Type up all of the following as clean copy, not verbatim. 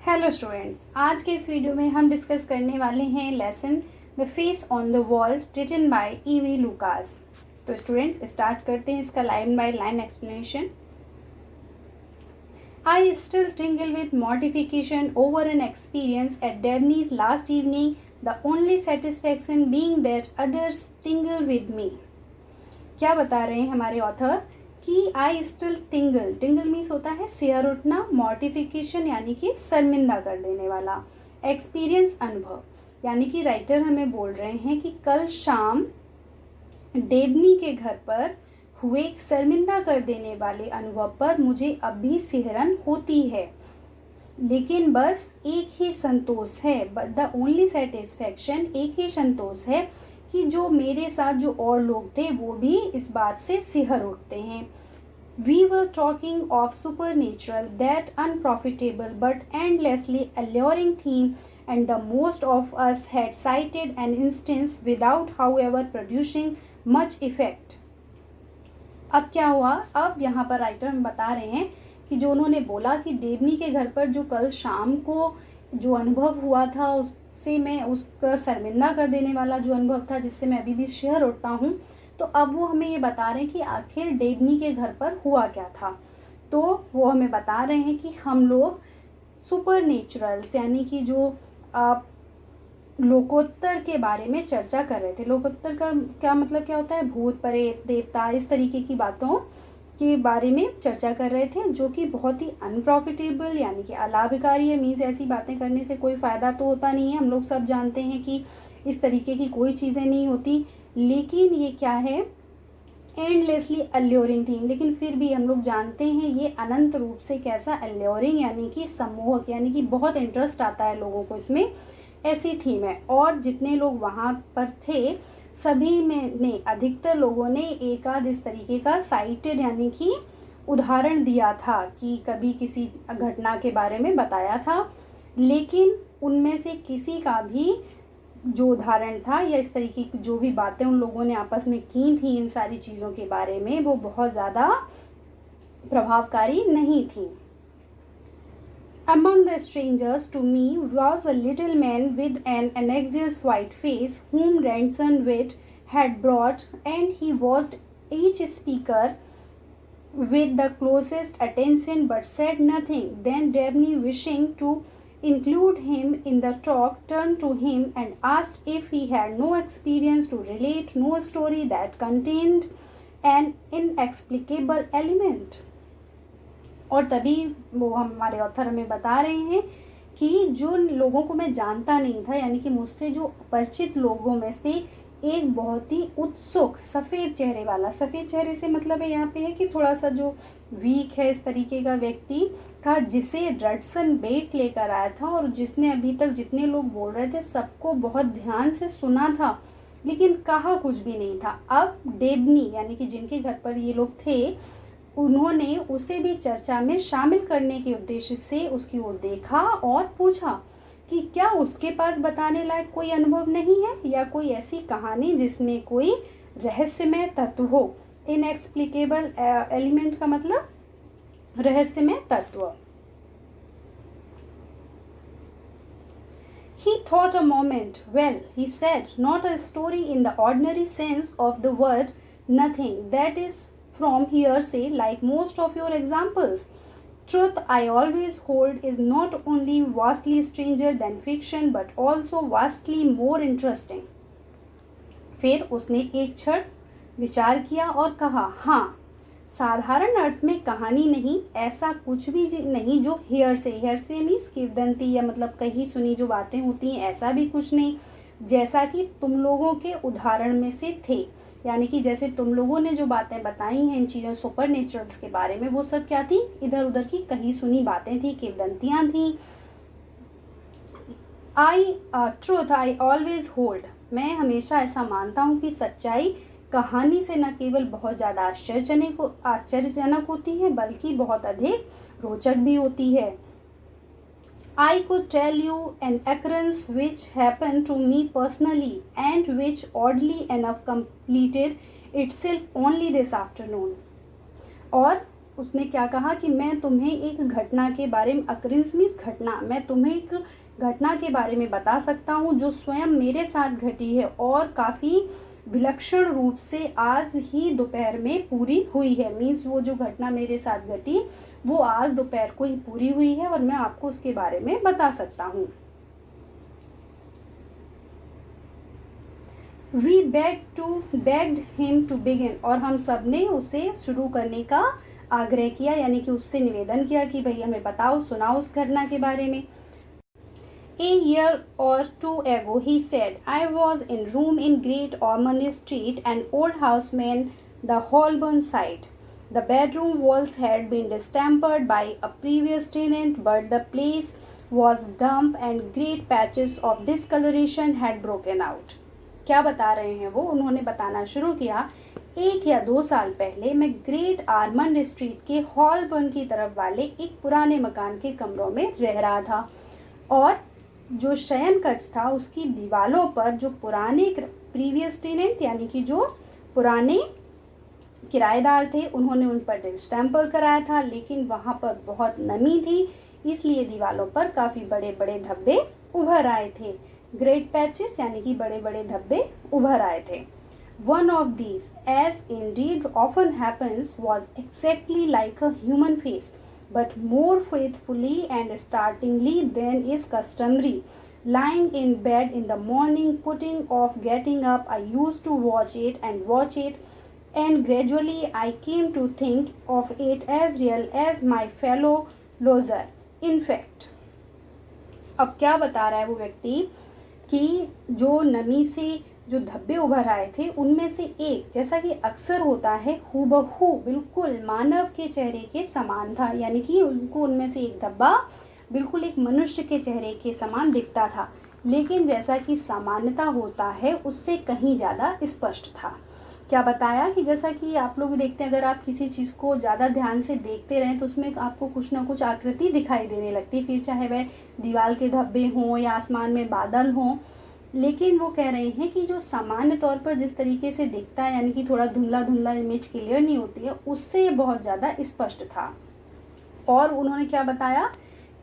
Hello students, आज के इस वीडियो में हम डिस्कस करने वाले हैं lesson the face on the wall written by EV Lucas. तो स्टूडेंट्स स्टार्ट करते हैं इसका line by line explanation. I still tingle with mortification over an experience at Dabney's last evening, the only satisfaction being that others tingle with me। क्या बता रहे हैं हमारे author कि आई स्टिल टिंगल, टिंगल मीन्स होता है सिर उठना, मॉर्टिफिकेशन यानी कि शर्मिंदा कर देने वाला, एक्सपीरियंस अनुभव, यानी कि राइटर हमें बोल रहे हैं कि कल शाम डेबनी के घर पर हुए एक शर्मिंदा कर देने वाले अनुभव पर मुझे अब भी सिहरन होती है, लेकिन बस एक ही संतोष है, द ओनली सेटिस्फैक्शन, एक ही संतोष है कि जो मेरे साथ जो और लोग थे वो भी इस बात से सिहर उठते हैं। We were talking of supernatural, that unprofitable but endlessly alluring theme, and the most of us had cited an instance without however producing much effect। अब क्या हुआ, अब यहाँ पर राइटर हम बता रहे हैं कि जो उन्होंने बोला कि डेबनी के घर पर जो कल शाम को जो अनुभव हुआ था उससे मैं उसका शर्मिंदा कर देने वाला जो अनुभव था जिससे मैं अभी भी सिहर उठता हूँ, तो अब वो हमें ये बता रहे हैं कि आखिर डेबनी के घर पर हुआ क्या था। तो वो हमें बता रहे हैं कि हम लोग सुपर नेचुरल्स यानी कि जो लोकोत्तर के बारे में चर्चा कर रहे थे। लोकोत्तर का क्या मतलब क्या होता है, भूत प्रेत देवता इस तरीके की बातों के बारे में चर्चा कर रहे थे, जो कि बहुत ही अनप्रॉफिटेबल यानी कि अलाभकारी है। मीन्स ऐसी बातें करने से कोई फ़ायदा तो होता नहीं है, हम लोग सब जानते हैं कि इस तरीके की कोई चीज़ें नहीं होती, लेकिन ये क्या है, एंडलेसली अल्योरिंग थीम, लेकिन फिर भी हम लोग जानते हैं ये अनंत रूप से कैसा अल्योरिंग यानी कि सम्मोहक, यानी कि बहुत इंटरेस्ट आता है लोगों को इसमें, ऐसी थीम है। और जितने लोग वहाँ पर थे सभी में ने अधिकतर लोगों ने एक आध इस तरीके का साइटेड यानी कि उदाहरण दिया था कि कभी किसी घटना के बारे में बताया था, लेकिन उनमें से किसी का भी जो उदाहरण था या इस तरीके की जो भी बातें उन लोगों ने आपस में की थी इन सारी चीज़ों के बारे में, वो बहुत ज़्यादा प्रभावकारी नहीं थी। Among the strangers to me was a little man with an anxious white face whom Ransom Wit had brought, and he watched each speaker with the closest attention but said nothing. Then Dabney, wishing to include him in the talk, turned to him and asked if he had no experience to relate, no story that contained an inexplicable element। और तभी वो हमारे author हमें बता रहे हैं कि जो लोगों को मैं जानता नहीं था, यानी कि मुझसे जो अपरिचित लोगों में से एक बहुत ही उत्सुक सफ़ेद चेहरे वाला, सफ़ेद चेहरे से मतलब है यहाँ पे है कि थोड़ा सा जो वीक है इस तरीके का व्यक्ति था, जिसे रैंसम वेट लेकर आया था और जिसने अभी तक जितने लोग बोल रहे थे सबको बहुत ध्यान से सुना था लेकिन कहा कुछ भी नहीं था। अब डेबनी यानी कि जिनके घर पर ये लोग थे, उन्होंने उसे भी चर्चा में शामिल करने के उद्देश्य से उसकी ओर देखा और पूछा कि क्या उसके पास बताने लायक कोई अनुभव नहीं है या कोई ऐसी कहानी जिसमें कोई रहस्यमय तत्व हो। इनएक्सप्लिकेबल एलिमेंट का मतलब रहस्यमय तत्व। He thought a moment. Well, he said, not a story in the ordinary sense of the word, nothing that is from hearsay like most of your examples. Truth I always hold is not only vastly stranger than fiction but also vastly more interesting। फिर उसने एक क्षण विचार किया और कहा, हाँ, साधारण अर्थ में कहानी नहीं, ऐसा कुछ भी नहीं जो हेयरसे मीन्स किंवदंती या मतलब कही सुनी जो बातें होती हैं, ऐसा भी कुछ नहीं, जैसा कि तुम लोगों के उदाहरण में से थे, यानी कि जैसे तुम लोगों ने जो बातें बताई हैं इन चीज़ों सुपर नेचुरल्स के बारे में, वो सब क्या थी, इधर उधर की कही सुनी बातें थी, किंवदंतियाँ थी। ट्रूथ आई ऑलवेज होल्ड, मैं हमेशा ऐसा मानता हूँ कि सच्चाई कहानी से न केवल बहुत ज़्यादा आश्चर्यजनक होती है बल्कि बहुत अधिक रोचक भी होती है। I could tell you an occurrence which happened to me personally and which oddly enough completed itself only this afternoon। और उसने क्या कहा कि मैं तुम्हें एक घटना के बारे में, अकरेंस मीन्स घटना, मैं तुम्हें एक घटना के बारे में बता सकता हूँ जो स्वयं मेरे साथ घटी है और काफ़ी विलक्षण रूप से आज ही दोपहर में पूरी हुई है। मीन्स वो जो घटना मेरे साथ घटी वो आज दोपहर को ही पूरी हुई है और मैं आपको उसके बारे में बता सकता हूँ। We begged him to begin, और हम सब ने उसे शुरू करने का आग्रह किया, यानी कि उससे निवेदन किया कि भाई हमें बताओ, सुनाओ उस घटना के बारे में। A year or two ago, he said, I was in room in Great Ormond Street, an old house on the Holborn side. The bedroom walls had been distempered by a previous tenant, but the place was damp and great patches of discoloration had broken out. क्या बता रहे हैं वो, उन्होंने बताना शुरू किया, 1 या 2 साल पहले मैं ग्रेट आर्मंड स्ट्रीट के हॉलबर्न की तरफ वाले एक पुराने मकान के कमरों में रह रहा था और जो शयन कक्ष था उसकी दीवारों पर जो पुराने प्रीवियस टेनेंट यानी कि जो पुराने किराएदार थे उन्होंने उन पर डिस्टेम्पर कराया था, लेकिन वहाँ पर बहुत नमी थी इसलिए दीवारों पर काफ़ी बड़े बड़े धब्बे उभर आए थे। ग्रेट पैचेस यानी कि बड़े बड़े धब्बे उभर आए थे। One of these, as indeed often happens, was exactly like a human face, but more faithfully and startlingly than is customary. Lying in bed in the morning, putting off getting up, I used to watch it, and gradually I came to think of it as real as my fellow lodger. In fact, अब क्या बता रहा है वो व्यक्ति कि जो नमी से जो धब्बे उभर आए थे उनमें से एक, जैसा कि अक्सर होता है, हूबहू बिल्कुल मानव के चेहरे के समान था, यानी कि उनको उनमें से एक धब्बा बिल्कुल एक मनुष्य के चेहरे के समान दिखता था, लेकिन जैसा कि सामान्यता होता है उससे कहीं ज़्यादा स्पष्ट था। क्या बताया कि जैसा कि आप लोग देखते हैं, अगर आप किसी चीज़ को ज़्यादा ध्यान से देखते रहें तो उसमें आपको कुछ ना कुछ आकृति दिखाई देने लगती है, फिर चाहे वह दीवार के धब्बे हों या आसमान में बादल हों। लेकिन वो कह रहे हैं कि जो सामान्य तौर पर जिस तरीके से दिखता है, यानी कि थोड़ा धुंधला धुंधला इमेज क्लियर नहीं होती है, उससे बहुत ज़्यादा स्पष्ट था। और उन्होंने क्या बताया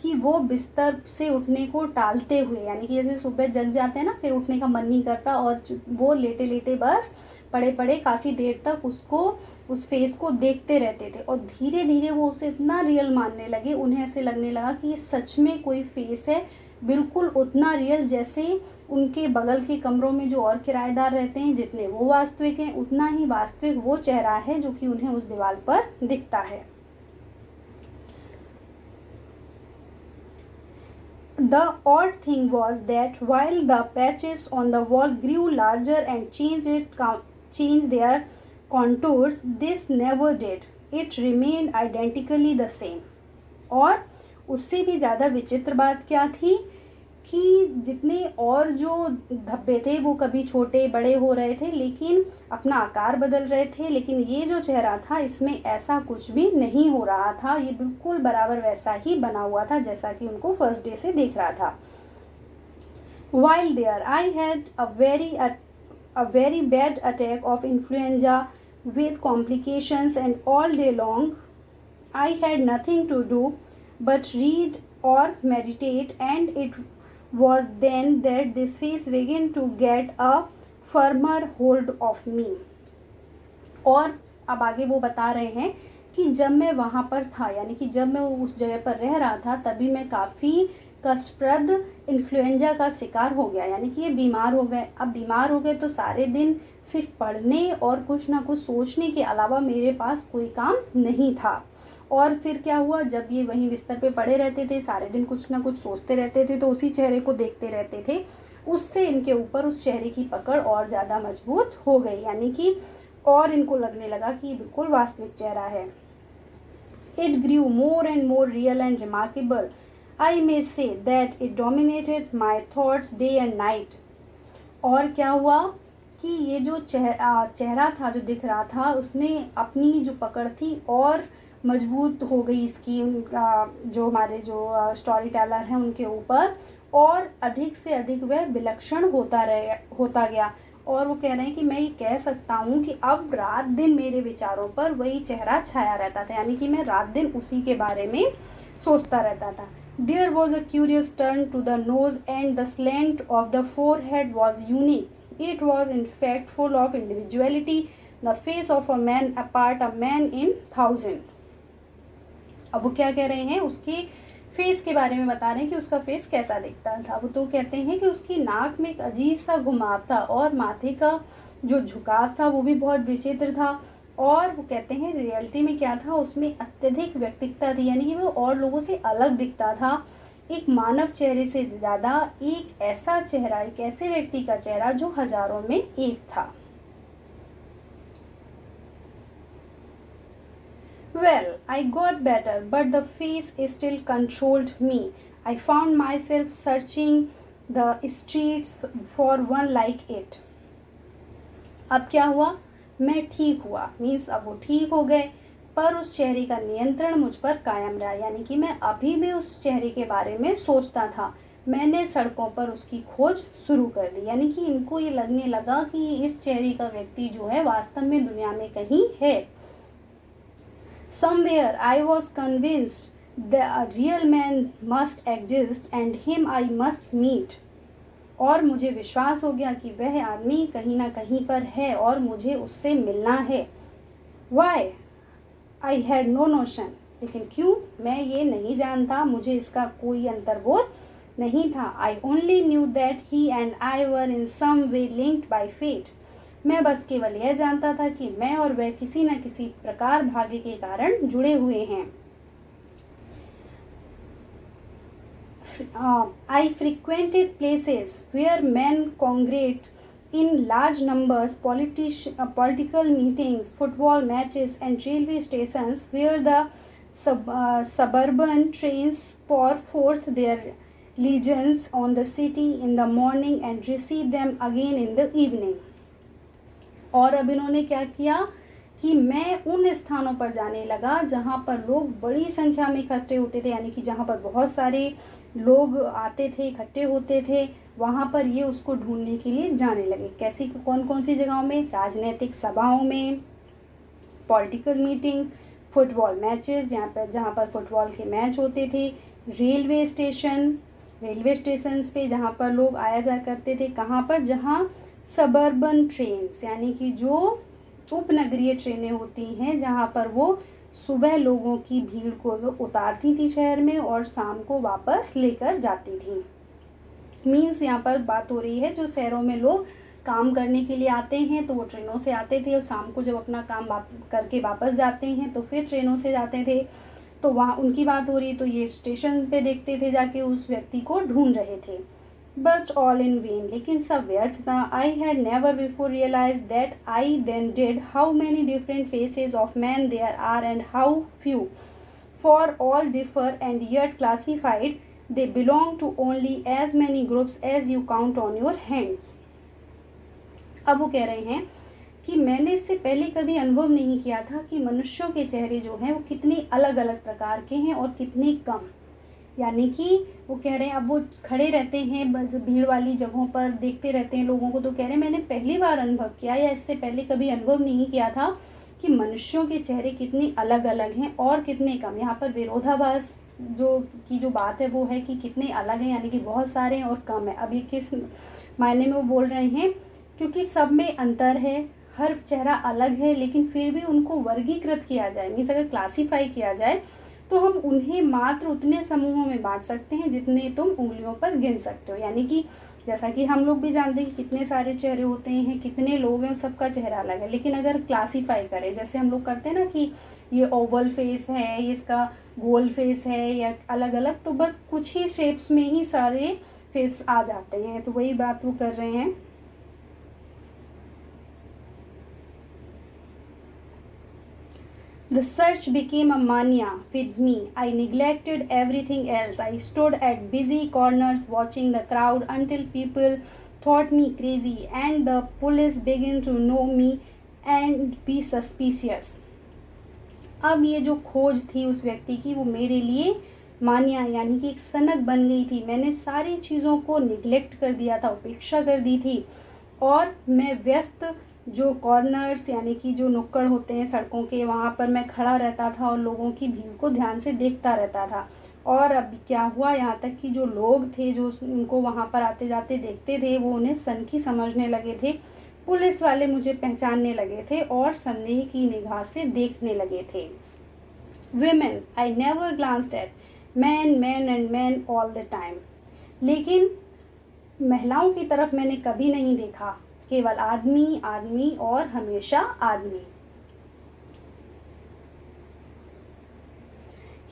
कि वो बिस्तर से उठने को टालते हुए, यानी कि जैसे सुबह जग जाते हैं ना, फिर उठने का मन नहीं करता और वो लेटे लेटे बस पड़े पड़े काफ़ी देर तक उस फेस को देखते रहते थे और धीरे धीरे वो उसे इतना रियल मानने लगे, उन्हें ऐसे लगने लगा कि ये सच में कोई फेस है, बिल्कुल उतना रियल जैसे उनके बगल के कमरों में जो और किराएदार रहते हैं, जितने वो वास्तविक हैं उतना ही वास्तविक वो चेहरा है जो कि उन्हें उस दीवार पर दिखता है। The odd thing was that while the patches on the wall grew larger and changed their contours, this never did. It remained identically the same. और उससे भी ज़्यादा विचित्र बात क्या थी कि जितने और जो धब्बे थे वो कभी छोटे बड़े हो रहे थे, लेकिन अपना आकार बदल रहे थे, लेकिन ये जो चेहरा था इसमें ऐसा कुछ भी नहीं हो रहा था, ये बिल्कुल बराबर वैसा ही बना हुआ था जैसा कि उनको फर्स्ट डे से देख रहा था। While there, I had a very bad attack of influenza with complications, and all day long I had nothing to do but read or meditate, and it was then that this face began to get a firmer hold of me. और अब आगे वो बता रहे हैं कि जब मैं वहाँ पर था, यानी कि जब मैं उस जगह पर रह रहा था, तभी मैं काफ़ी कष्टप्रद इन्फ्लुएंजा का शिकार हो गया, यानी कि ये बीमार हो गए। अब बीमार हो गए तो सारे दिन सिर्फ पढ़ने और कुछ ना कुछ सोचने के अलावा मेरे पास कोई काम नहीं था। और फिर क्या हुआ, जब ये वहीं बिस्तर पे पड़े रहते थे, सारे दिन कुछ ना कुछ सोचते रहते थे, तो उसी चेहरे को देखते रहते थे, उससे इनके ऊपर उस चेहरे की पकड़ और ज़्यादा मजबूत हो गई, यानी कि और इनको लगने लगा कि ये बिल्कुल वास्तविक चेहरा है। It grew more and more real and remarkable. I may say that it dominated my thoughts day and night. और क्या हुआ कि ये जो चेहरा था जो दिख रहा था, उसने अपनी जो पकड़ थी और मजबूत हो गई इसकी जो हमारे जो स्टोरी टेलर हैं उनके ऊपर, और अधिक से अधिक वह विलक्षण होता गया और वो कह रहे हैं कि मैं ये कह सकता हूँ कि अब रात दिन मेरे विचारों पर वही चेहरा छाया रहता था, यानी कि मैं रात दिन उसी के बारे में सोचता रहता था। There was a curious turn to the nose and the slant of the forehead was unique. It was in fact full of individuality, the face of a man apart, a man in thousand. अब वो क्या कह रहे हैं, उसके face के बारे में बता रहे हैं कि उसका फेस कैसा दिखता था। वो तो कहते हैं कि उसकी नाक में एक अजीब सा घुमाव था और माथे का जो झुकाव था वो भी बहुत विचित्र था। और वो कहते हैं रियलिटी में क्या था, उसमें अत्यधिक व्यक्तिगता थी, यानी कि वो और लोगों से अलग दिखता था, एक मानव चेहरे से ज़्यादा एक ऐसा चेहरा, एक ऐसे व्यक्ति का चेहरा जो हजारों में एक था। Well, I got better, but the face still controlled me. I found myself searching the streets for one like it. अब क्या हुआ, मैं ठीक हुआ, मीन्स अब वो ठीक हो गए, पर उस चेहरे का नियंत्रण मुझ पर कायम रहा, यानी कि मैं अभी भी उस चेहरे के बारे में सोचता था। मैंने सड़कों पर उसकी खोज शुरू कर दी, यानी कि इनको ये लगने लगा कि इस चेहरे का व्यक्ति जो है वास्तव में दुनिया में कहीं है। Somewhere I was convinced that a real man must exist and him I must meet. और मुझे विश्वास हो गया कि वह आदमी कहीं ना कहीं पर है और मुझे उससे मिलना है। Why? I had no notion. लेकिन क्यों, मैं ये नहीं जानता, मुझे इसका कोई अंतर्बोध नहीं था। I only knew that he and I were in some way linked by fate. मैं बस केवल यह जानता था कि मैं और वह किसी न किसी प्रकार भाग्य के कारण जुड़े हुए हैं। I frequented places where men congregate in large numbers, political meetings, football matches, and railway stations where the suburban trains pour forth their legions on the city in the morning and receive them again in the evening. और अब इन्होंने क्या किया कि मैं उन स्थानों पर जाने लगा जहाँ पर लोग बड़ी संख्या में इकट्ठे होते थे, यानी कि जहाँ पर बहुत सारे लोग आते थे, इकट्ठे होते थे, वहाँ पर ये उसको ढूंढने के लिए जाने लगे। कैसी, कौन कौन सी जगहों में, राजनीतिक सभाओं में, पॉलिटिकल मीटिंग्स, फुटबॉल मैचेस, जहाँ पर फुटबॉल के मैच होते थे, रेलवे स्टेशन पे जहाँ पर लोग आया जा करते थे, कहाँ पर, जहाँ सबर्बन ट्रेन्स, यानी कि जो उपनगरीय ट्रेनें होती हैं, जहाँ पर वो सुबह लोगों की भीड़ को उतारती थी शहर में और शाम को वापस लेकर जाती थी। मीन्स यहाँ पर बात हो रही है जो शहरों में लोग काम करने के लिए आते हैं तो वो ट्रेनों से आते थे और शाम को जब अपना काम करके वापस जाते हैं तो फिर ट्रेनों से जाते थे, तो वहाँ उनकी बात हो रही है। तो ये स्टेशन पे देखते थे जाके उस व्यक्ति को ढूंढ रहे थे। बट ऑल इन वेन, लेकिन सब व्यर्थ था। I had never before realize that I then did how many different faces of man there are and how few for all differ and yet classified they belong to only as many groups as you count on your hands. अब वो कह रहे हैं कि मैंने इससे पहले कभी अनुभव नहीं किया था कि मनुष्यों के चेहरे जो हैं वो कितने अलग अलग प्रकार के हैं और कितने कम, यानी कि वो कह रहे हैं अब वो खड़े रहते हैं भीड़ वाली जगहों पर, देखते रहते हैं लोगों को, तो कह रहे हैं मैंने पहली बार अनुभव किया या इससे पहले कभी अनुभव नहीं किया था कि मनुष्यों के चेहरे कितने अलग अलग हैं और कितने कम। यहाँ पर विरोधाभास जो बात है वो है कि कितने अलग हैं, यानी कि बहुत सारे हैं और कम है। अब ये किस मायने में वो बोल रहे हैं, क्योंकि सब में अंतर है, हर चेहरा अलग है, लेकिन फिर भी उनको वर्गीकृत किया जाए, मीन्स अगर क्लासीफाई किया जाए तो हम उन्हें मात्र उतने समूहों में बांट सकते हैं जितने तुम उंगलियों पर गिन सकते हो। यानी कि जैसा कि हम लोग भी जानते हैं कि कितने सारे चेहरे होते हैं, कितने लोग हैं, सबका चेहरा अलग है, लेकिन अगर क्लासीफाई करें जैसे हम लोग करते हैं ना कि ये ओवल फेस है, इसका गोल फेस है या अलग अलग, तो बस कुछ ही शेप्स में ही सारे फेस आ जाते हैं। तो वही बात वो कर रहे हैं। The search became a mania with me. I neglected everything else. I stood at busy corners watching the crowd until people thought me crazy and the police began to know me and be suspicious. अब ये जो खोज थी उस व्यक्ति की वो मेरे लिए मानिया यानी कि एक सनक बन गई थी। मैंने सारी चीज़ों को निगलेक्ट कर दिया था, उपेक्षा कर दी थी और मैं व्यस्त जो कॉर्नर्स यानी कि जो नुक्कड़ होते हैं सड़कों के, वहाँ पर मैं खड़ा रहता था और लोगों की भीड़ को ध्यान से देखता रहता था। और अब क्या हुआ, यहाँ तक कि जो लोग थे जो उनको वहाँ पर आते जाते देखते थे वो उन्हें सनकी समझने लगे थे। पुलिस वाले मुझे पहचानने लगे थे और संदेह की निगाह से देखने लगे थे। Women, I never glanced at men, men and men all the time. लेकिन महिलाओं की तरफ मैंने कभी नहीं देखा, केवल आदमी आदमी और हमेशा आदमी।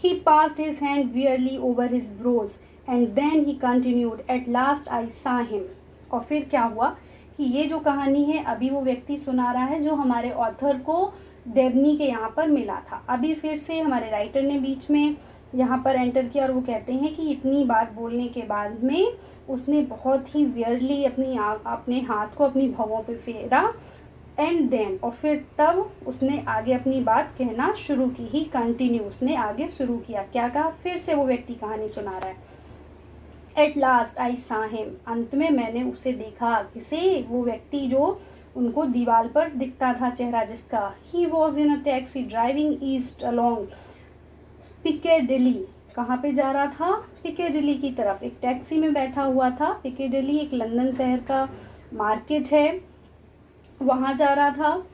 He passed his hand wearily over his brows and then he continued, At last I saw him. और फिर क्या हुआ कि ये जो कहानी है अभी वो व्यक्ति सुना रहा है जो हमारे ऑथर को डेबनी के यहाँ पर मिला था। अभी फिर से हमारे राइटर ने बीच में यहाँ पर एंटर किया और वो कहते हैं कि इतनी बात बोलने के बाद में उसने बहुत ही वियरली अपने हाथ को अपनी भौहों पे फेरा एंड देन, और फिर तब उसने आगे अपनी बात कहना शुरू की। ही कंटिन्यू, उसने आगे शुरू किया। क्या कहा, फिर से वो व्यक्ति कहानी सुना रहा है। एट लास्ट आई सा हिम, अंत में मैंने उसे देखा। किसे, वो व्यक्ति जो उनको दीवार पर दिखता था चेहरा जिसका। He was in a taxi driving east along Piccadilly. कहाँ पे जा रहा था, पिकेडिली की तरफ। एक टैक्सी में बैठा हुआ था। पिकेडिली एक लंदन शहर का मार्केट है, वहाँ जा रहा था।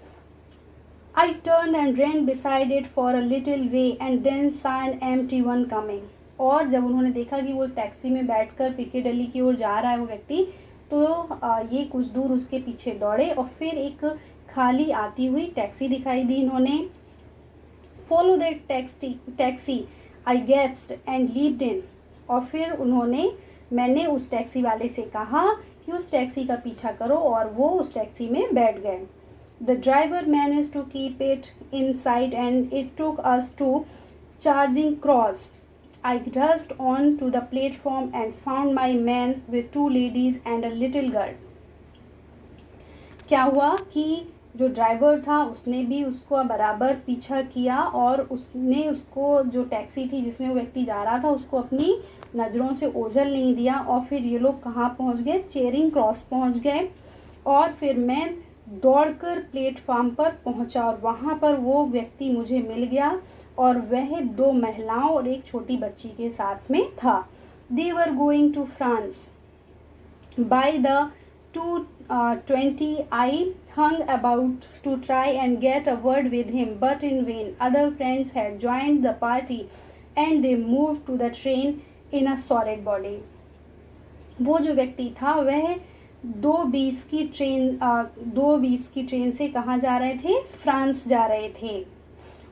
I turn and ran beside it for a little way and then saw an empty one coming. और जब उन्होंने देखा कि वो टैक्सी में बैठकर पिकेडिली की ओर जा रहा है वो व्यक्ति, तो ये कुछ दूर उसके पीछे दौड़े और फिर एक खाली आती हुई टैक्सी दिखाई दी इन्होंने। Follow that taxi I gasped and leaped in. और फिर मैंने उस टैक्सी वाले से कहा कि उस टैक्सी का पीछा करो, और वो उस टैक्सी में बैठ गए। The driver managed to keep it in sight and it took us to Charing Cross. I rushed on to the platform and found my man with 2 ladies and a little girl. क्या हुआ कि जो driver था उसने भी उसको बराबर पीछा किया और उसने उसको जो टैक्सी थी जिसमें वो व्यक्ति जा रहा था उसको अपनी नज़रों से ओझल नहीं दिया। और फिर ये लोग कहाँ पहुँच गए, चेरिंग क्रॉस पहुँच गए। और फिर मैं दौड़कर प्लेटफॉर्म पर पहुँचा और वहाँ पर वो व्यक्ति मुझे मिल गया और वह 2 महिलाओं और एक छोटी बच्ची के साथ में था। They were going to France by the 2:20. I hung about to try and get a word with him, but in vain. Other friends had joined the party and they moved to the train in a solid body. वो जो व्यक्ति था वह 2:20 की train से कहाँ जा रहे थे, फ्रांस जा रहे थे।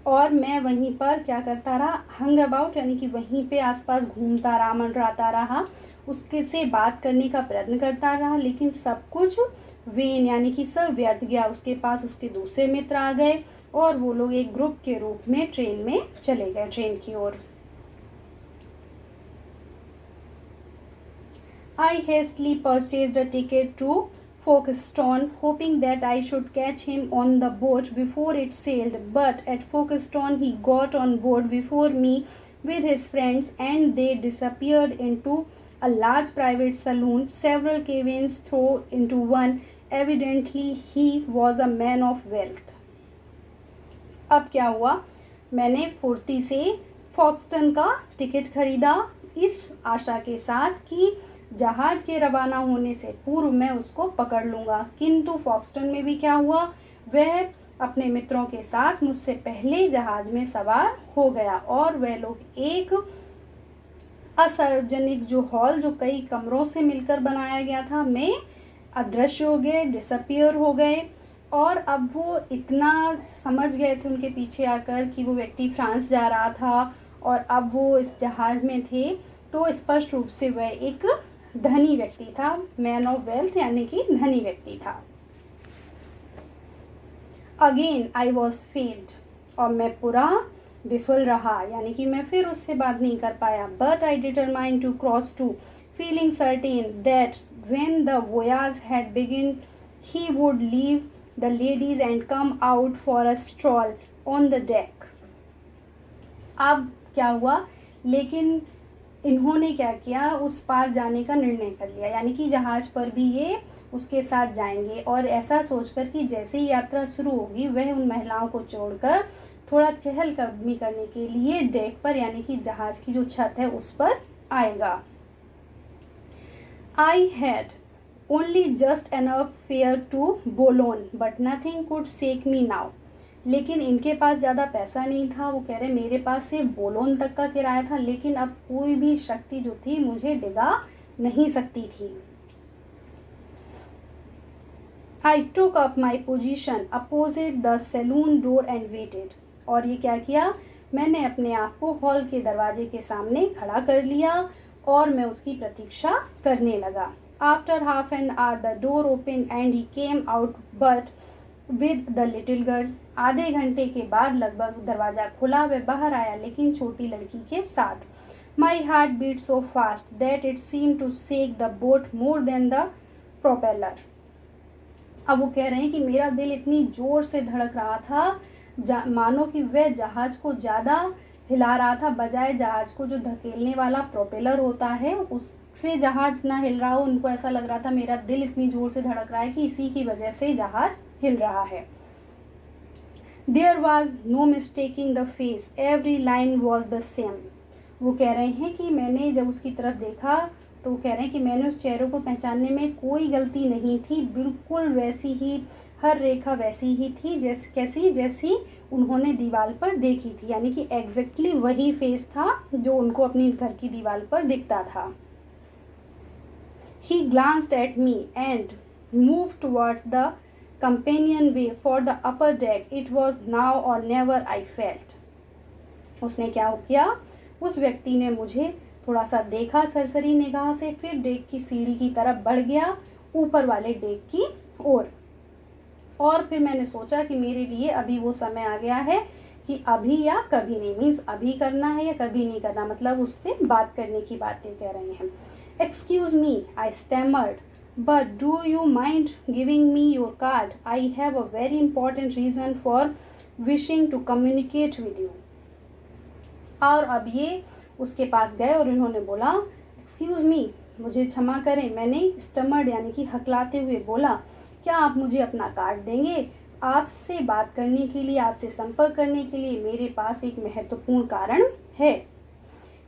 और मैं वहीं पर क्या करता रहा, हंग अबाउट यानी कि वहीं पे आसपास घूमता रहा, मंडराता रहा, उसके से बात करने का प्रयत्न करता रहा, लेकिन सब कुछ वेन यानी कि सब व्यर्थ गया। उसके पास उसके दूसरे मित्र आ गए और वो लोग एक ग्रुप के रूप में ट्रेन में चले गए, ट्रेन की ओर। I hastily purchased a ticket to Folkestone, hoping that I should catch him on the boat before it sailed. But at Folkestone, he got on board before me with his friends, and they disappeared into a large private saloon, several cabins thrown into one. Evidently, he was a man of wealth. अब क्या हुआ, मैंने फुर्ती से फॉक्सटन का ticket खरीदा इस आशा के साथ कि जहाज के रवाना होने से पूर्व मैं उसको पकड़ लूँगा। किंतु फॉक्सटन में भी क्या हुआ, वह अपने मित्रों के साथ मुझसे पहले जहाज में सवार हो गया और वह लोग एक असार्वजनिक जो हॉल जो कई कमरों से मिलकर बनाया गया था में अदृश्य हो गए, डिसअपियर हो गए। और अब वो इतना समझ गए थे उनके पीछे आकर कि वो व्यक्ति फ्रांस जा रहा था और अब वो इस जहाज में थे, तो स्पष्ट रूप से वह एक धनी व्यक्ति था, मैन ऑफ वेल्थ यानी कि धनी व्यक्ति था। अगेन आई वॉज फेल्ड, और मैं पूरा विफल रहा यानी कि मैं फिर उससे बात नहीं कर पाया। But I determined to cross too, feeling certain that when the voyage had begin he would leave the ladies and come out for a stroll on the deck. अब क्या हुआ, लेकिन इन्होंने क्या किया, उस पार जाने का निर्णय कर लिया, यानी कि जहाज पर भी ये उसके साथ जाएंगे और ऐसा सोचकर कि जैसे ही यात्रा शुरू होगी वह उन महिलाओं को छोड़कर थोड़ा चहलकदमी करने के लिए डेक पर यानी कि जहाज की जो छत है उस पर आएगा। I had only just enough fare to Boulogne but nothing could shake me now. लेकिन इनके पास ज़्यादा पैसा नहीं था। वो कह रहे मेरे पास सिर्फ बोलोन तक का किराया था, लेकिन अब कोई भी शक्ति जो थी मुझे डिगा नहीं सकती थी। I took up my position opposite the saloon door and waited. और ये क्या किया, मैंने अपने आप को हॉल के दरवाजे के सामने खड़ा कर लिया और मैं उसकी प्रतीक्षा करने लगा। After half an hour the door opened and he came out but with the little girl. आधे घंटे के बाद लगभग दरवाज़ा खुला, वह बाहर आया लेकिन छोटी लड़की के साथ। My heart beat so fast that it seemed to shake the boat more than the propeller. अब वो कह रहे हैं कि मेरा दिल इतनी ज़ोर से धड़क रहा था मानो कि वह जहाज़ को ज़्यादा हिला रहा था, बजाय जहाज़ को जो धकेलने वाला प्रोपेलर होता है उससे जहाज़ ना हिल रहा हो। उनको ऐसा लग रहा था मेरा दिल इतनी ज़ोर से धड़क रहा है कि इसी की वजह से जहाज़ हिल रहा है। There was no mistaking the face, every line was the same. वो कह रहे हैं कि मैंने जब उसकी तरफ देखा तो वो कह रहे हैं कि मैंने उस चेहरे को पहचानने में कोई गलती नहीं थी, बिल्कुल वैसी ही, हर रेखा वैसी ही थी जैसी उन्होंने दीवार पर देखी थी। यानी कि एग्जैक्टली वही फेस था जो उनको अपनी घर की दीवार पर दिखता था। He glanced at me and moved towards the companionway for the upper deck. It was now or never, I felt. उसने क्या किया, उस व्यक्ति ने मुझे थोड़ा सा देखा सरसरी निगाह से, फिर डेक की सीढ़ी की तरफ बढ़ गया, ऊपर वाले डेक की ओर। और फिर मैंने सोचा कि मेरे लिए अभी वो समय आ गया है कि अभी या कभी नहीं, मीन्स अभी करना है या कभी नहीं करना, मतलब उससे बात करने की बातें कह रहे हैं। Excuse me, I stammered, but do you mind giving me your card? I have a very important reason for wishing to communicate with you. और अब ये उसके पास गए और इन्होंने बोला एक्सक्यूज़ मी, मुझे क्षमा करें। मैंने स्टमर्ड यानी कि हकलाते हुए बोला, क्या आप मुझे अपना कार्ड देंगे? आपसे बात करने के लिए, आपसे संपर्क करने के लिए मेरे पास एक महत्वपूर्ण कारण है।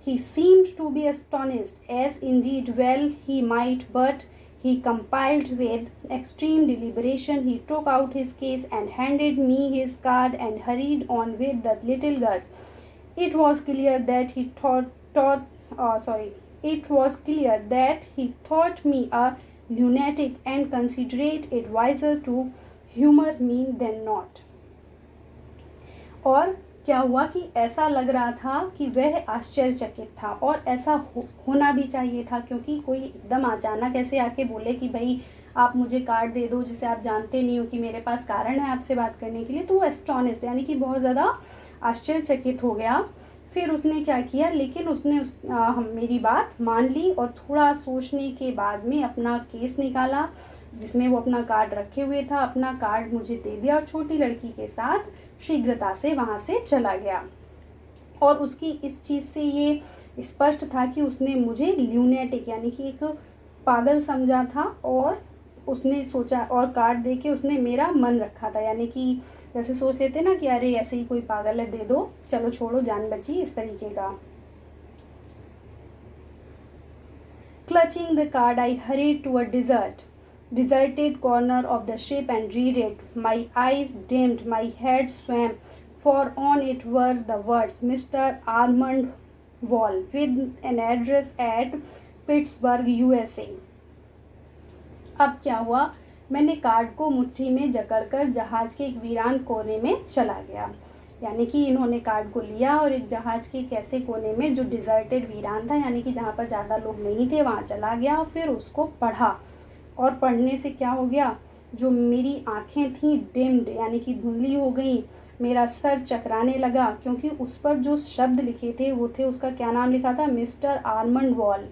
He seemed to be astonished, as indeed well he might, but he compiled with extreme deliberation. He took out his case and handed me his card and hurried on with the little girl. It was clear that he thought me a lunatic and considered it wiser to humor me than not. और क्या हुआ कि ऐसा लग रहा था कि वह आश्चर्यचकित था, और ऐसा होना भी चाहिए था, क्योंकि कोई एकदम अचानक ऐसे आके बोले कि भाई आप मुझे कार्ड दे दो जिसे आप जानते नहीं हो कि मेरे पास कारण है आपसे बात करने के लिए, तो वो एस्टोनिश यानी कि बहुत ज़्यादा आश्चर्यचकित हो गया। फिर उसने क्या किया, लेकिन उसने मेरी बात मान ली और थोड़ा सोचने के बाद में अपना केस निकाला जिसमें वो अपना कार्ड रखे हुए था, अपना कार्ड मुझे दे दिया और छोटी लड़की के साथ शीघ्रता से वहाँ से चला गया। और उसकी इस चीज़ से ये स्पष्ट था कि उसने मुझे ल्यूनेटिक यानी कि एक पागल समझा था, और उसने सोचा और कार्ड दे के उसने मेरा मन रखा था, यानी कि जैसे सोच लेते ना कि अरे ऐसे ही कोई पागल है, दे दो, चलो छोड़ो, जान बची, इस तरीके का। Clutching the card, I hurried to a deserted corner of the ship and read it. My eyes dimmed, my head swam, for on it were the words Mr. Armand Wall with an address at Pittsburgh, USA. अब क्या हुआ, मैंने card को मुट्ठी में जकड़कर जहाज के एक वीरान कोने में चला गया। यानी कि इन्होंने कार्ड को लिया और एक जहाज के एक ऐसे कोने में जो डिजर्टेड वीरान था, यानी कि जहाँ पर ज़्यादा लोग नहीं थे, वहाँ चला गया। फिर उसको पढ़ा, और पढ़ने से क्या हो गया, जो मेरी आँखें थीं डिम्ड यानी कि धुंधली हो गई, मेरा सर चकराने लगा, क्योंकि उस पर जो शब्द लिखे थे वो थे, उसका क्या नाम लिखा था, मिस्टर आर्मंड वॉल।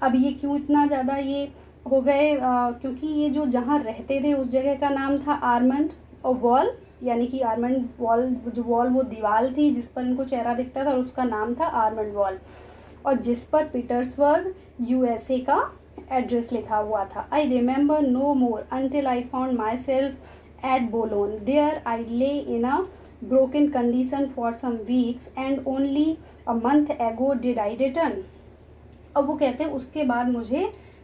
अब ये क्यों इतना ज़्यादा ये हो गए, क्योंकि ये जो जहाँ रहते थे उस जगह का नाम था आर्मंड, और वॉल यानी कि आर्मंड वॉल, जो वॉल वो दीवार थी जिस पर इनको चेहरा दिखता था, और उसका नाम था आर्मंड वॉल, और जिस पर पीटर्सबर्ग यूएसए का एड्रेस लिखा हुआ था। I remember no more until I found myself at Boulogne. There I lay in a broken condition for some weeks and only a month ago did I return। अब वो कहते हैं उसके बाद मुझे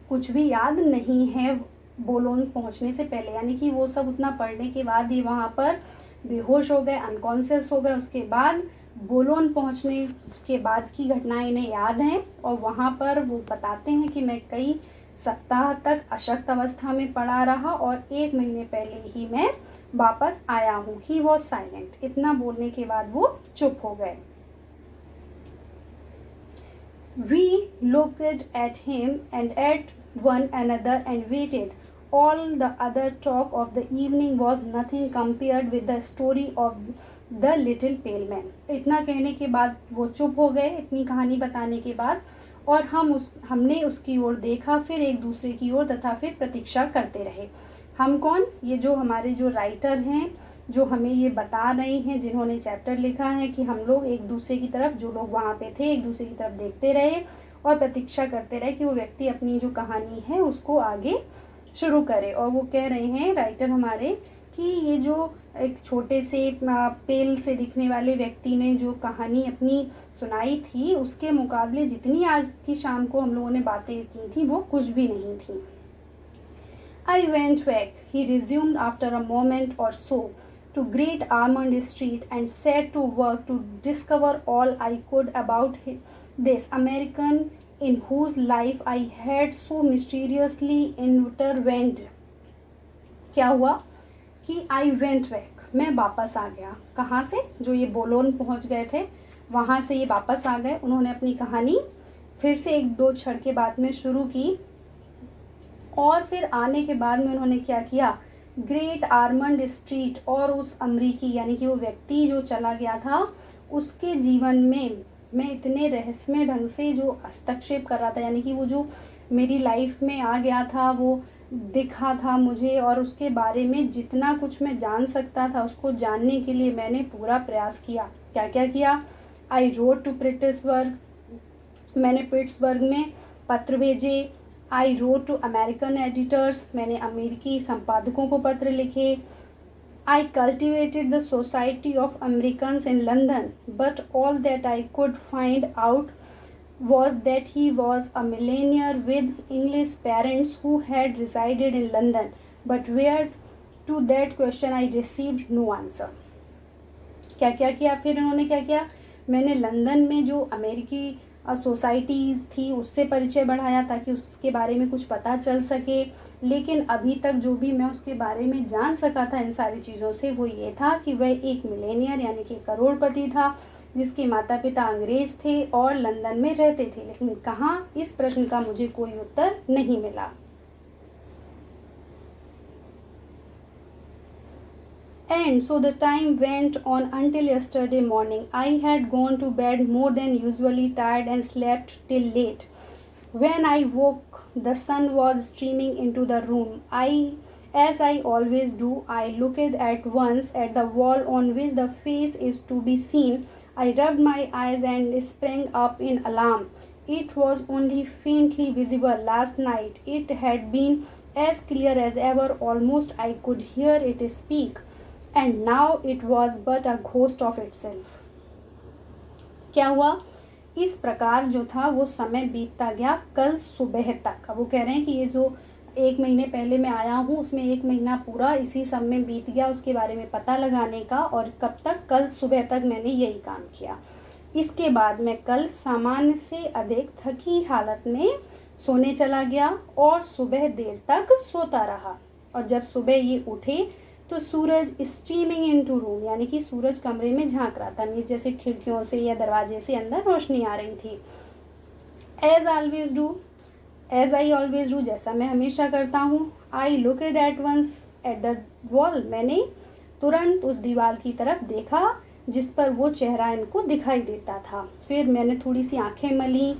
कुछ भी याद नहीं है बोलोन पहुंचने से पहले, यानी कि वो सब उतना पढ़ने के बाद ही वहाँ पर बेहोश हो गए, अनकॉन्शियस हो गए। उसके बाद बोलोन पहुंचने के बाद की घटनाएं इन्हें याद हैं और वहाँ पर वो बताते हैं कि मैं कई सप्ताह तक अशक्त अवस्था में पड़ा रहा और 1 महीने पहले ही मैं वापस आया हूँ। He was silent. इतना बोलने के बाद वो चुप हो गए। We looked at him and at one another and waited. All the other talk of the evening was nothing compared with the story of the little pale man। इतना कहने के बाद वो चुप हो गए, इतनी कहानी बताने के बाद, और हमने उसकी ओर देखा, फिर एक दूसरे की ओर, तथा फिर प्रतीक्षा करते रहे। हम कौन? ये जो हमारे जो राइटर हैं, जो हमें ये बता रहे हैं, जिन्होंने चैप्टर लिखा है कि हम लोग एक दूसरे की तरफ, जो लोग वहाँ पे थे, एक दूसरे की तरफ देखते रहे और प्रतीक्षा करते रहे कि वो व्यक्ति अपनी जो कहानी है उसको आगे शुरू करे। और वो कह रहे हैं राइटर हमारे कि ये जो एक छोटे से पेल से दिखने वाले व्यक्ति ने जो कहानी अपनी सुनाई थी, उसके मुकाबले जितनी आज की शाम को हम लोगों ने बातें की थी वो कुछ भी नहीं थी। I went back, he resumed after a moment or so, to Great Ormond Street and set to work to discover all I could about this American in whose life I had so mysteriously intervened। क्या हुआ कि I went back, मैं वापस आ गया। कहाँ से? जो ये बोलोन पहुँच गए थे वहाँ से ये वापस आ गए। उन्होंने अपनी कहानी फिर से 1-2 क्षण के बाद में शुरू की और फिर आने के बाद में उन्होंने क्या किया? ग्रेट आर्मंड स्ट्रीट और उस अमरीकी, यानी कि वो व्यक्ति जो चला गया था, उसके जीवन में मैं इतने रहस्यमय ढंग से जो हस्तक्षेप कर रहा था, यानी कि वो जो मेरी लाइफ में आ गया था, वो दिखा था मुझे, और उसके बारे में जितना कुछ मैं जान सकता था उसको जानने के लिए मैंने पूरा प्रयास किया। क्या क्या किया? आई रोड टू पिट्सबर्ग, मैंने पिट्सबर्ग में पत्र भेजे। I wrote to American editors, मैंने अमेरिकी संपादकों को पत्र लिखे। I cultivated the society of Americans in London, but all that I could find out was that he was a millionaire with English parents who had resided in London, but where to that question I received no answer। क्या क्या किया फिर इन्होंने? क्या किया? मैंने London में जो अमेरिकी सोसाइटी थी उससे परिचय बढ़ाया ताकि उसके बारे में कुछ पता चल सके, लेकिन अभी तक जो भी मैं उसके बारे में जान सका था इन सारी चीज़ों से वो ये था कि वह एक मिलेनियर यानी कि करोड़पति था, जिसके माता पिता अंग्रेज थे और लंदन में रहते थे। लेकिन कहाँ? इस प्रश्न का मुझे कोई उत्तर नहीं मिला। And so the time went on until yesterday morning. I had gone to bed more than usually tired and slept till late. When I woke, the sun was streaming into the room. As I always do, I looked at once at the wall on which the face is to be seen. I rubbed my eyes and sprang up in alarm. It was only faintly visible last night. It had been as clear as ever, almost I could hear it speak. And now it was but a ghost of itself। क्या हुआ? इस प्रकार जो था वो समय बीतता गया कल सुबह तक। अब वो कह रहे हैं कि ये जो 1 महीने पहले मैं आया हूँ उसमें 1 महीना पूरा इसी सब में बीत गया उसके बारे में पता लगाने का, और कब तक? कल सुबह तक मैंने यही काम किया। इसके बाद मैं कल सामान्य से अधिक थकी हालत में सोने चला गया और सुबह देर तक सोता रहा, और जब सुबह ये उठे तो सूरज स्ट्रीमिंग इनटू रूम, यानी कि सूरज कमरे में झांक रहा था, मीन्स जैसे खिड़कियों से या दरवाजे से अंदर रोशनी आ रही थी। एज आई ऑलवेज डू, जैसा मैं हमेशा करता हूँ। I looked at once at the wall, मैंने तुरंत उस दीवार की तरफ देखा जिस पर वो चेहरा इनको दिखाई देता था। फिर मैंने थोड़ी सी आंखें मली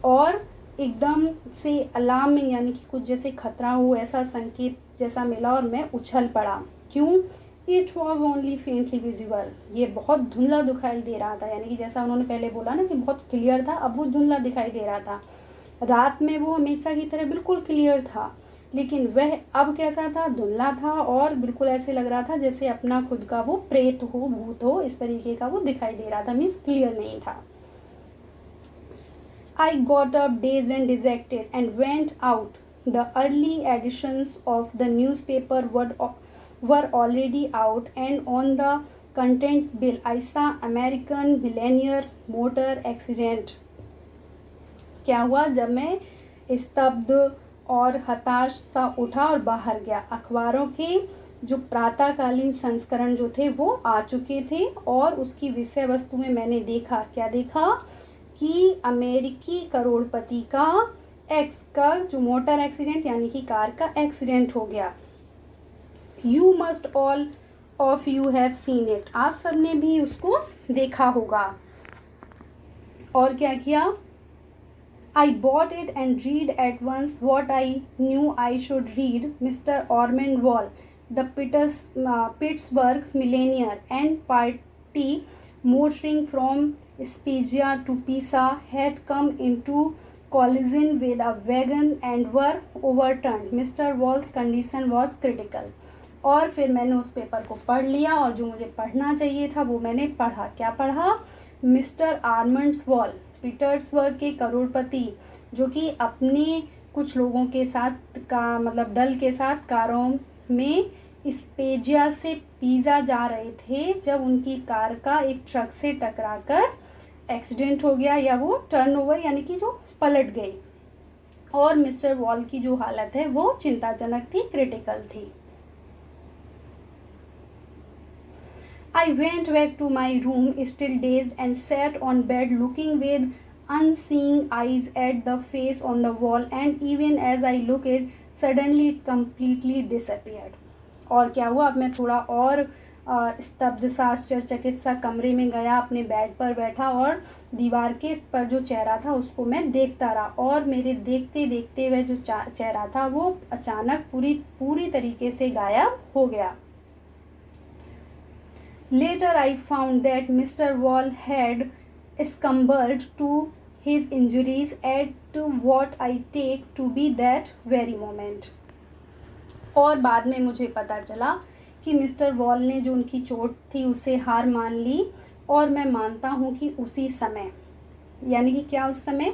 और एकदम से अलार्मिंग, यानी कि कुछ जैसे खतरा हो ऐसा संकेत जैसा मिला और मैं उछल पड़ा। क्यों? It was only faintly visible, ये बहुत धुंधला दिखाई दे रहा था, यानी कि जैसा उन्होंने पहले बोला ना कि बहुत क्लियर था, अब वो धुंधला दिखाई दे रहा था। रात में वो हमेशा की तरह बिल्कुल क्लियर था, लेकिन वह अब कैसा था, धुंधला था और बिल्कुल ऐसे लग रहा था जैसे अपना खुद का वो प्रेत हो, भूत हो, इस तरीके का वो दिखाई दे रहा था, मीन्स क्लियर नहीं था। I got up dazed and dejected and went out. The early editions of the newspaper were already out, and on the contents bill I saw American millionaire motor accident. क्या हुआ, जब मैं स्तब्ध और हताश सा उठा और बाहर गया, अखबारों के जो प्रातःकालीन संस्करण जो थे वो आ चुके थे और उसकी विषय वस्तु में मैंने देखा, क्या देखा कि अमेरिकी करोड़पति का एक्स का जो मोटर एक्सीडेंट यानी कि कार का एक्सीडेंट हो गया। You must all of you have seen it, आप सबने भी उसको देखा होगा। और क्या किया, I bought it and read at once what I knew I should read. Mr Ormond Wall, the Pittsburgh millionaire and party motoring from Spezia to Pisa had come into collision with a wagon and were overturned. Mr. Wall's condition was critical. और फिर मैंने उस paper को पढ़ लिया और जो मुझे पढ़ना चाहिए था वो मैंने पढ़ा। क्या पढ़ा, मिस्टर आर्मंड्स वॉल, पीटर्सबर्ग के करोड़पति, जो कि अपने कुछ लोगों के साथ का मतलब दल के साथ कारों में स्पेजिया से पिज़ा जा रहे थे, जब उनकी कार का एक ट्रक से टकराकर एक्सीडेंट हो गया या वो टर्नओवर यानी कि जो पलट गई, और मिस्टर वॉल की जो हालत है वो चिंताजनक थी, क्रिटिकल थी। I went back to my room still dazed and sat on bed looking with unseeing eyes at the face on the wall, and even as I looked it suddenly it completely disappeared. और क्या हुआ, अब मैं थोड़ा और स्तब्ध सा आश्चर्यचकित सा कमरे में गया, अपने बेड पर बैठा और दीवार के पर जो चेहरा था उसको मैं देखता रहा, और मेरे देखते देखते वह जो चेहरा था वो अचानक पूरी तरीके से गायब हो गया। Later I found that Mr. Wall had succumbed to his injuries at what I take to be that very moment. और बाद में मुझे पता चला कि मिस्टर वॉल ने जो उनकी चोट थी उससे हार मान ली, और मैं मानता हूँ कि उसी समय, यानी कि क्या उस समय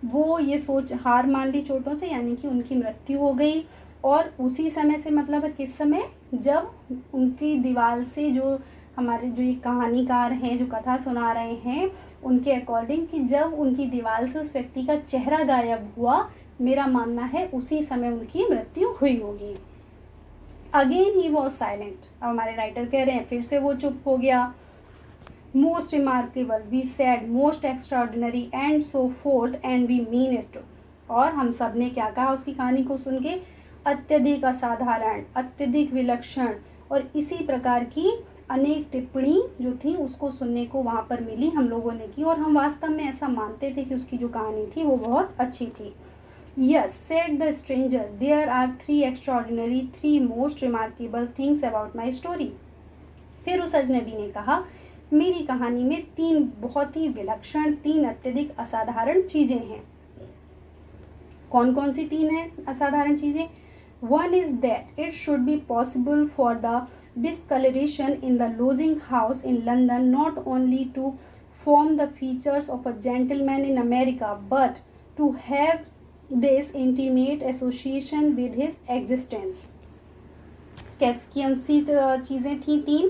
वो ये सोच हार मान ली चोटों से, यानी कि उनकी मृत्यु हो गई। और उसी समय से मतलब है किस समय, जब उनकी दीवार से जो हमारे जो ये कहानीकार हैं जो कथा सुना रहे हैं उनके अकॉर्डिंग कि जब उनकी दीवार से उस व्यक्ति का चेहरा गायब हुआ, मेरा मानना है उसी समय उनकी मृत्यु हुई होगी। अगेन ही वॉज साइलेंट, अब हमारे राइटर कह रहे हैं फिर से वो चुप हो गया। Most remarkable, we said, most extraordinary and so forth, and we mean it. और हम सब ने क्या कहा उसकी कहानी को सुन के, अत्यधिक असाधारण, अत्यधिक विलक्षण, और इसी प्रकार की अनेक टिप्पणी जो थी उसको सुनने को वहाँ पर मिली हम लोगों ने की, और हम वास्तव में ऐसा मानते थे कि उसकी जो कहानी थी वो बहुत अच्छी थी। Yes, said the stranger, there are three most remarkable things about my story. फिर उस अजनबी ने कहा, मेरी कहानी में 3 बहुत ही विलक्षण, 3 अत्यधिक असाधारण चीज़ें हैं। कौन कौन सी 3 हैं असाधारण चीज़ें? One is that it should be possible for the discoloration in the lodging house in London not only to form the features of a gentleman in America, but to have this intimate association with his existence. कैसी कौन सी चीज़ें थी 3?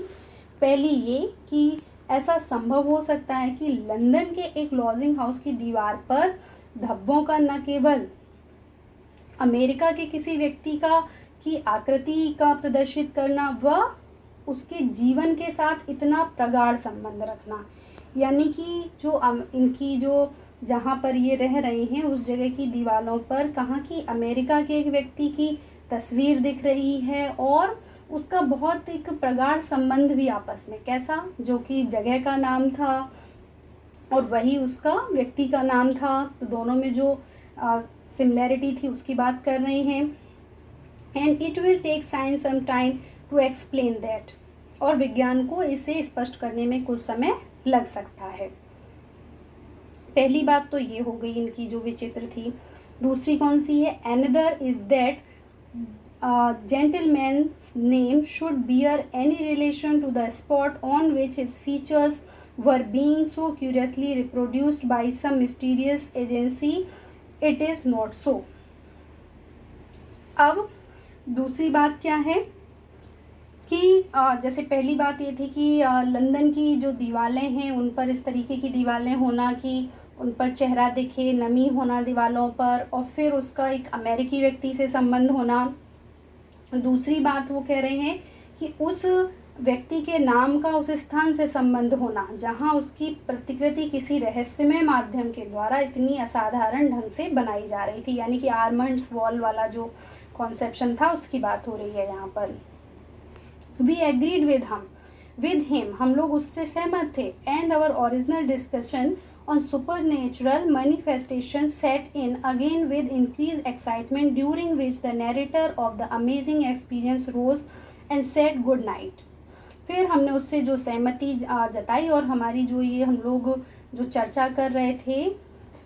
पहली ये कि ऐसा संभव हो सकता है कि लंदन के एक लॉजिंग हाउस की दीवार पर धब्बों का न केवल अमेरिका के किसी व्यक्ति का की आकृति का प्रदर्शित करना व उसके जीवन के साथ इतना प्रगाढ़ संबंध रखना, यानी कि जो इनकी जो जहाँ पर ये रह रहे हैं उस जगह की दीवारों पर कहाँ की अमेरिका के एक व्यक्ति की तस्वीर दिख रही है, और उसका बहुत एक प्रगाढ़ संबंध भी आपस में, कैसा, जो कि जगह का नाम था और वही उसका व्यक्ति का नाम था, तो दोनों में जो सिमिलैरिटी थी उसकी बात कर रहे हैं। And it will take science some time to explain that, और विज्ञान को इसे स्पष्ट करने में कुछ समय लग सकता है। पहली बात तो ये हो गई इनकी जो विचित्र थी। दूसरी कौन सी है? Another is that gentleman's name should bear any relation to the spot on which his features were being so curiously reproduced by some mysterious agency. It is not so. अब दूसरी बात क्या है कि जैसे पहली बात ये थी कि लंदन की जो दीवारें हैं उन पर इस तरीके की दीवारें होना कि उन पर चेहरा दिखे, नमी होना दीवारों पर, और फिर उसका एक अमेरिकी व्यक्ति से संबंध होना। दूसरी बात वो कह रहे हैं कि उस व्यक्ति के नाम का उस स्थान से संबंध होना जहां उसकी प्रतिकृति किसी रहस्यमय माध्यम के द्वारा इतनी असाधारण ढंग से बनाई जा रही थी, यानी कि आर्मंड्स वॉल वाला जो कॉन्सेप्शन था उसकी बात हो रही है यहाँ पर। वी एग्रीड विद हिम, हम लोग उससे सहमत थे। And our original discussion on supernatural manifestation set in again with increased excitement, during which the narrator of the amazing experience rose and said good night. फिर हमने उससे जो सहमति जताई और हमारी जो ये हम लोग जो चर्चा कर रहे थे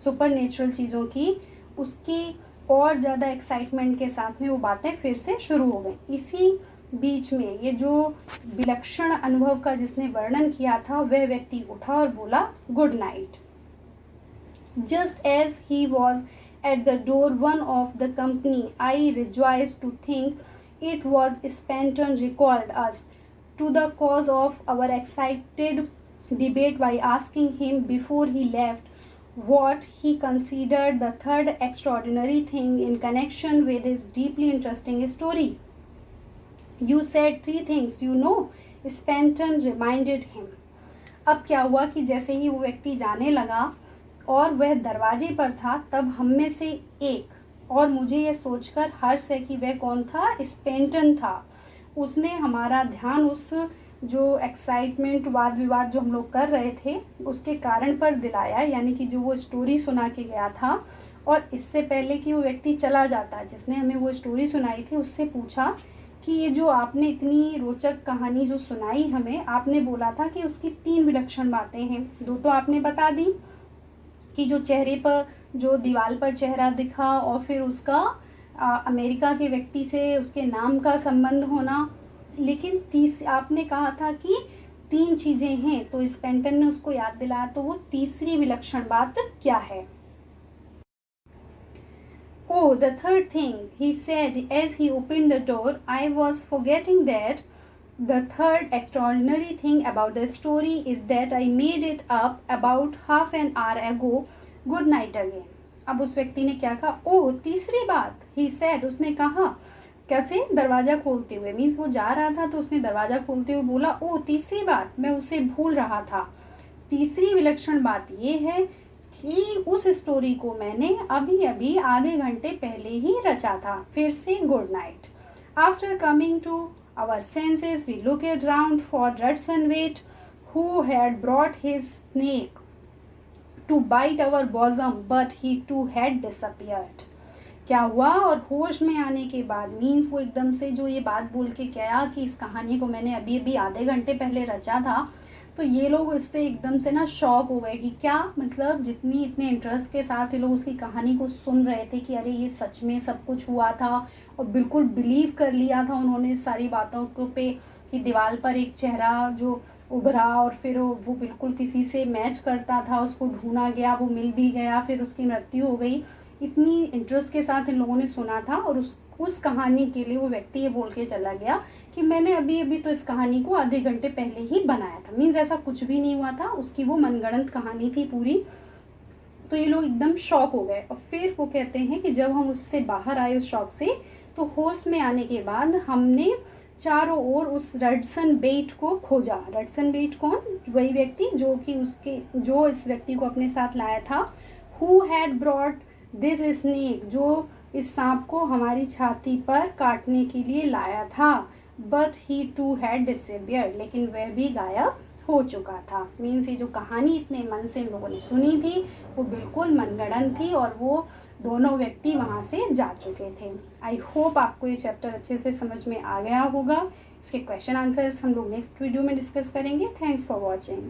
सुपरनेचुरल चीज़ों की, उसकी और ज़्यादा एक्साइटमेंट के साथ में वो बातें फिर से शुरू हो गई। इसी बीच में ये जो विलक्षण अनुभव का जिसने वर्णन किया था वह व्यक्ति उठा और बोला good night. Just as he was at the door, one of the company, I rejoiced to think it was Spenton, recalled us to the cause of our excited debate by asking him before he left what he considered the third extraordinary thing in connection with his deeply interesting story. You said 3 things, you know, Spenton reminded him. अब क्या हुआ कि जैसे ही वो व्यक्ति जाने लगा और वह दरवाजे पर था, तब हम में से एक, और मुझे यह सोचकर हर्ष है कि वह कौन था, स्पेंटन था, उसने हमारा ध्यान उस जो एक्साइटमेंट वाद विवाद जो हम लोग कर रहे थे उसके कारण पर दिलाया, यानी कि जो वो स्टोरी सुना के गया था। और इससे पहले कि वो व्यक्ति चला जाता जिसने हमें वो स्टोरी सुनाई थी, उससे पूछा कि ये जो आपने इतनी रोचक कहानी जो सुनाई हमें, आपने बोला था कि उसकी 3 विलक्षण बातें हैं। 2 तो आपने बता दी कि जो चेहरे पर जो दीवार पर चेहरा दिखा और फिर उसका अमेरिका के व्यक्ति से उसके नाम का संबंध होना, लेकिन आपने कहा था कि 3 चीज़ें हैं। तो स्पेंटन ने उसको याद दिलाया, तो वो तीसरी विलक्षण बात क्या है? Oh, the third thing, he said as he opened the door. I was forgetting that the third extraordinary thing about the story is that I made it up about half an hour ago. Good night again. अब उस व्यक्ति ने क्या कहा? ओह, तीसरी बात, he said, उसने कहा कैसे? दरवाज़ा खोलते हुए, मीन्स वो जा रहा था तो उसने दरवाज़ा खोलते हुए बोला ओह तीसरी बात, मैं उसे भूल रहा था। तीसरी विलक्षण बात ये है कि उस स्टोरी को मैंने अभी अभी आधे घंटे पहले ही रचा था। फिर से good night. After coming to our senses, we looked round for Judson Wade, who had brought his snake to bite our bosom, but he too had disappeared. क्या हुआ? और होश में आने के बाद, मीन्स वो एकदम से जो ये बात बोल के क्या कि इस कहानी को मैंने अभी अभी आधे घंटे पहले रचा था, तो ये लोग इससे एकदम से ना शॉक हो गए कि क्या मतलब, जितनी इतने इंटरेस्ट के साथ ये लोग उसकी कहानी को सुन रहे थे कि अरे ये सच में सब कुछ हुआ था, और बिल्कुल बिलीव कर लिया था उन्होंने इस सारी बातों को पे कि दीवार पर एक चेहरा जो उभरा और फिर वो बिल्कुल किसी से मैच करता था, उसको ढूंढा गया, वो मिल भी गया, फिर उसकी मृत्यु हो गई। इतनी इंटरेस्ट के साथ इन लोगों ने सुना था और उस कहानी के लिए वो व्यक्ति ये बोल के चला गया कि मैंने अभी अभी तो इस कहानी को आधे घंटे पहले ही बनाया था। मीन्स ऐसा कुछ भी नहीं हुआ था, उसकी वो मनगढ़ंत कहानी थी पूरी। तो ये लोग एकदम शॉक हो गए। और फिर वो कहते हैं कि जब हम उससे बाहर आए उस शॉक से, तो होश में आने के बाद हमने चारों ओर उस रडसन बेट को खोजा। रडसन बेट कौन? वही व्यक्ति जो इस व्यक्ति को अपने साथ लाया था। Who had brought this snake, जो इस सांप को हमारी छाती पर काटने के लिए लाया था। But he too had disappeared, लेकिन वह भी गायब हो चुका था। मीन्स ये जो कहानी इतने मन से इन लोगों ने सुनी थी वो बिल्कुल मनगढ़ंत थी और वो दोनों व्यक्ति वहाँ से जा चुके थे। आई होप आपको ये चैप्टर अच्छे से समझ में आ गया होगा। इसके क्वेश्चन आंसर्स हम लोग नेक्स्ट वीडियो में डिस्कस करेंगे। Thanks for watching.